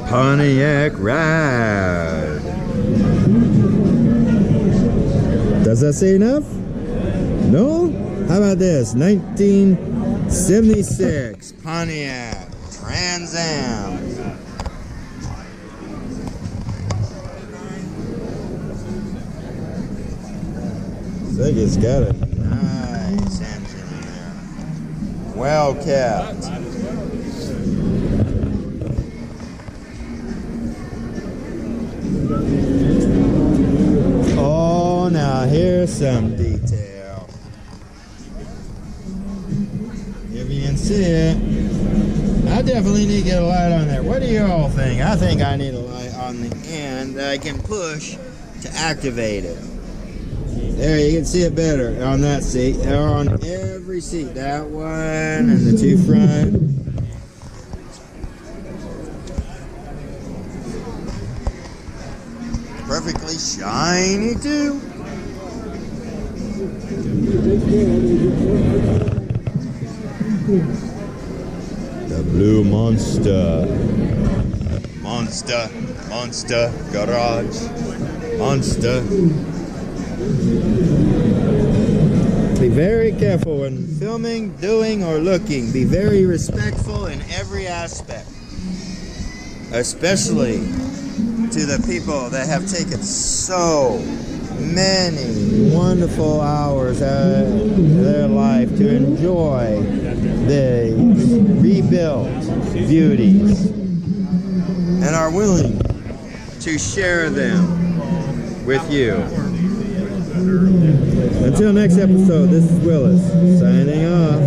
Pontiac ride. Does that say enough? No? How about this? 1976 Pontiac Trans Am. I think it's got a nice engine in there. Well kept. Oh, now here's some detail. If you can see it, I definitely need to get a light on there. What do you all think? I think I need a light on the end that I can push to activate it. There, you can see it better on that seat. They're on every seat. That one and the two front. Perfectly shiny too. The Blue Monster. Monster Garage. Monster. Be very careful when filming, doing, or looking. Be very respectful in every aspect. Especially to the people that have taken so many wonderful hours out of their life to enjoy the rebuilt beauties and are willing to share them with you. Until next episode, this is Willis signing off.